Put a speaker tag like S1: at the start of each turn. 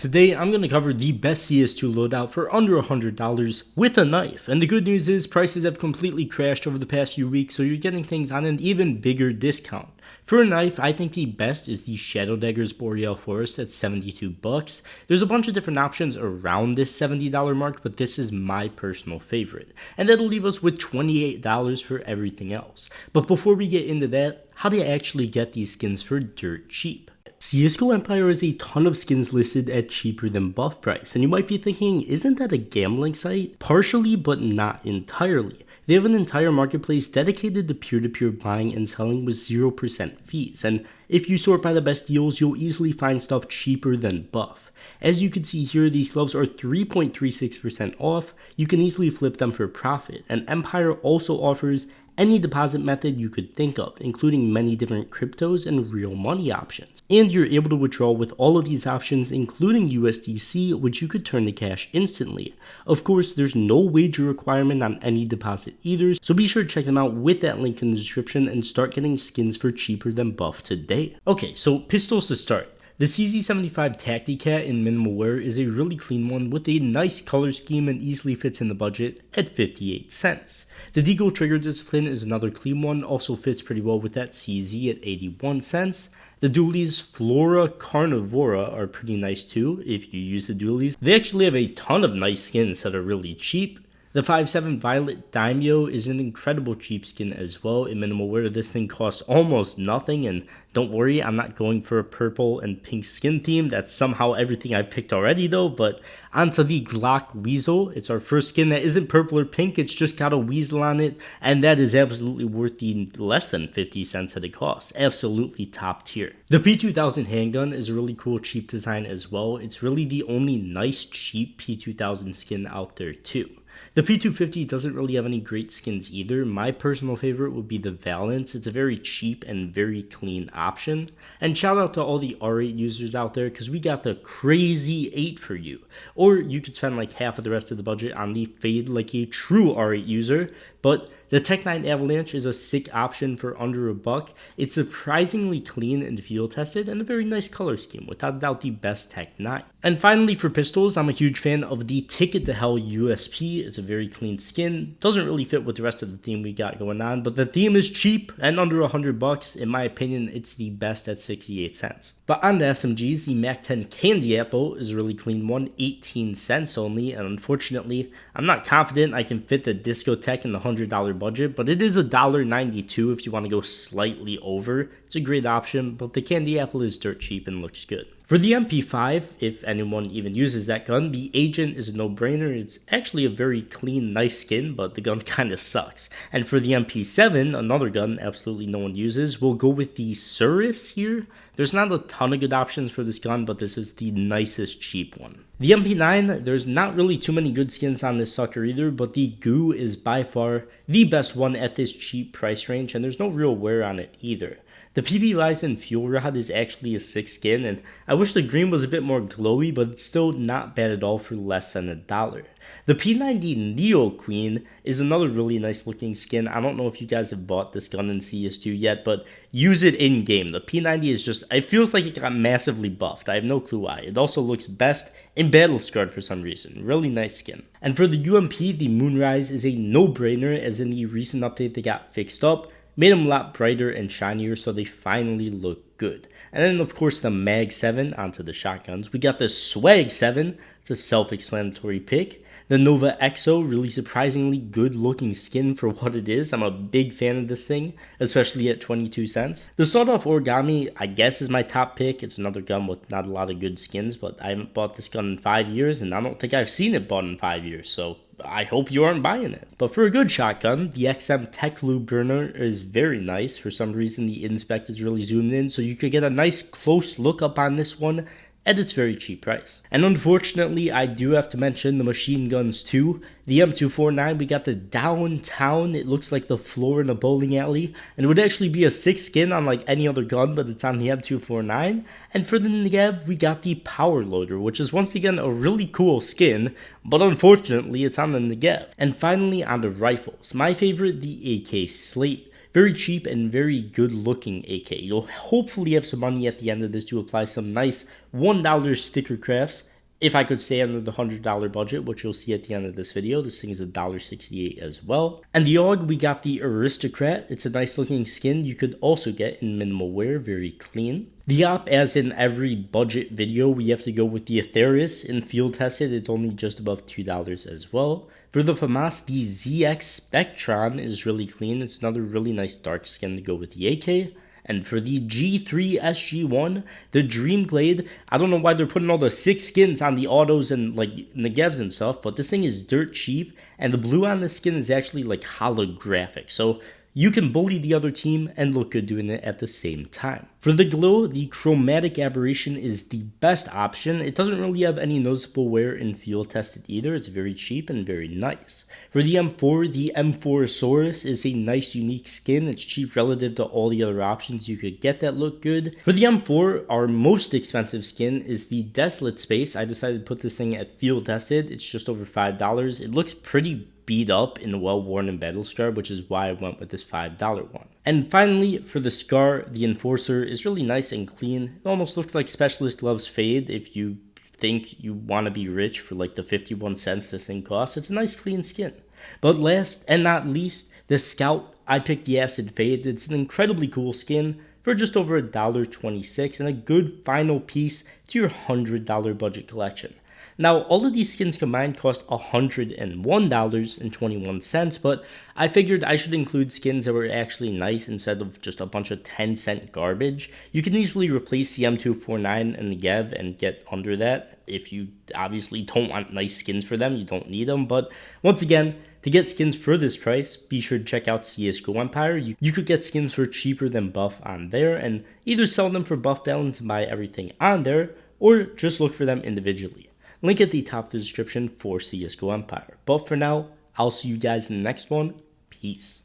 S1: Today, I'm going to cover the best CS2 loadout for under $100 with a knife. And the good news is prices have completely crashed over the past few weeks, so you're getting things on an even bigger discount. For a knife, I think the best is the Shadow Daggers Boreal Forest at $72. There's a bunch of different options around this $70 mark, but this is my personal favorite. And that'll leave us with $28 for everything else. But before we get into that, how do you actually get these skins for dirt cheap? CSGOEmpire has a ton of skins listed at cheaper than buff price, and you might be thinking, isn't that a gambling site? Partially, but not entirely. They have an entire marketplace dedicated to peer-to-peer buying and selling with 0% fees, and if you sort by the best deals, you'll easily find stuff cheaper than buff. As you can see here, these gloves are 3.36% off. You can easily flip them for profit, and Empire also offers any deposit method you could think of, including many different cryptos and real money options. And you're able to withdraw with all of these options, including USDC, which you could turn to cash instantly. Of course, there's no wager requirement on any deposit either, so be sure to check them out with that link in the description and start getting skins for cheaper than buff today. Okay, so pistols to start. The CZ75 Tacticat in minimal wear is a really clean one with a nice color scheme and easily fits in the budget at 58 cents. The Deagle Trigger Discipline is another clean one, also fits pretty well with that CZ at 81 cents. The dualies Flora Carnivora are pretty nice too if you use the dualies. They actually have a ton of nice skins that are really cheap. The 5.7 Violet Daimyo is an incredible cheap skin as well. In minimal wear, this thing costs almost nothing, and don't worry, I'm not going for a purple and pink skin theme. That's somehow everything I picked already though. But onto the Glock Weasel. It's our first skin that isn't purple or pink, it's just got a weasel on it, and that is absolutely worth the less than 50 cents that it costs. Absolutely top tier. The P2000 handgun is a really cool cheap design as well. It's really the only nice cheap P2000 skin out there too. The P250 doesn't really have any great skins either. My personal favorite would be the Valence. It's a very cheap and very clean option. And shout out to all the R8 users out there, because we got the crazy 8 for you. Or you could spend like half of the rest of the budget on the Fade like a true R8 user. But the Tech 9 Avalanche is a sick option for under $1. It's surprisingly clean and field tested, and a very nice color scheme, without a doubt the best Tech 9. And finally for pistols, I'm a huge fan of the Ticket to Hell USP. It's a very clean skin, doesn't really fit with the rest of the theme we got going on, but the theme is cheap and under $100. In my opinion, it's the best at 68 cents. But on the SMGs, the Mac 10 Candy Apple is a really clean one, 18 cents only, and unfortunately, I'm not confident I can fit the Discotheque in the $100 budget, but it is $1.92 if you want to go slightly over. It's a great option, but the Candy Apple is dirt cheap and looks good. For the MP5, if anyone even uses that gun, the Agent is a no-brainer. It's actually a very clean, nice skin, but the gun kind of sucks. And for the MP7, another gun absolutely no one uses, we'll go with the Surus here. There's not a ton of good options for this gun, but this is the nicest cheap one. The MP9, there's not really too many good skins on this sucker either, but the Goo is by far the best one at this cheap price range, and there's no real wear on it either. The PB Ryzen Fuel Rod is actually a sick skin, and I wish the green was a bit more glowy, but it's still not bad at all for less than $1. The P90 Neo Queen is another really nice looking skin. I don't know if you guys have bought this gun in CS2 yet, but use it in game. The P90 is just, it feels like it got massively buffed. I have no clue why. It also looks best in Battle Scarred for some reason. Really nice skin. And for the UMP, the Moonrise is a no-brainer, as in the recent update they got fixed up. Made them a lot brighter and shinier, so they finally look good. And then of course the Mag 7 onto the shotguns. We got the Swag 7, it's a self-explanatory pick. The Nova EXO, really surprisingly good looking skin for what it is. I'm a big fan of this thing, especially at 22 cents. The Sawed Off Origami, I guess, is my top pick. It's another gun with not a lot of good skins, but I haven't bought this gun in 5 years, and I don't think I've seen it bought in 5 years, so I hope you aren't buying it. But for a good shotgun, the XM Tech Lube Burner is very nice. For some reason, the inspect is really zoomed in, so you could get a nice close look up on this one at its very cheap price. And unfortunately, I do have to mention the machine guns too. The M249, we got the Downtown. It looks like the floor in a bowling alley, and it would actually be a sick skin on like any other gun, but it's on the M249. And for the Negev, we got the Power Loader, which is once again a really cool skin, but unfortunately it's on the Negev. And finally on the rifles, my favorite, the AK Slate. very cheap and very good looking AK. You'll hopefully have some money at the end of this to apply some nice $1 sticker crafts. If I could stay under the $100 budget, which you'll see at the end of this video. This thing is $1.68 as well. And the AUG, we got the Aristocrat. It's a nice looking skin you could also get in minimal wear, very clean. The op, as in every budget video, we have to go with the Aetherius. In field tested, it's only just above $2 as well. For the FAMAS, the ZX Spectron is really clean. It's another really nice dark skin to go with the AK. And for the G3 SG1, the Dreamglade, I don't know why they're putting all the 6 skins on the autos and like Negevs and stuff, but this thing is dirt cheap, and the blue on the skin is actually like holographic. So you can bully the other team and look good doing it at the same time. For the Glow, the Chromatic Aberration is the best option. It doesn't really have any noticeable wear in field tested either. It's very cheap and very nice. For the M4, the M4saurus is a nice unique skin. It's cheap relative to all the other options you could get that look good. For the M4, our most expensive skin is the Desolate Space. I decided to put this thing at field tested. It's just over $5. It looks pretty beat up and well worn in battle scar, which is why I went with this $5 one. And finally, for the Scar, the Enforcer is really nice and clean. It almost looks like Specialist Loves Fade if you think you want to be rich for like the 51 cents this thing costs. It's a nice clean skin. But last and not least, the Scout, I picked the Acid Fade. It's an incredibly cool skin for just over $1.26 and a good final piece to your $100 budget collection. Now, all of these skins combined cost $101.21, but I figured I should include skins that were actually nice instead of just a bunch of 10-cent garbage. You can easily replace the M249 and the Gev and get under that. If you obviously don't want nice skins for them, you don't need them. But once again, to get skins for this price, be sure to check out CSGOEmpire. You could get skins for cheaper than buff on there and either sell them for buff balance and buy everything on there, or just look for them individually. Link at the top of the description for CSGOEmpire. But for now, I'll see you guys in the next one. Peace.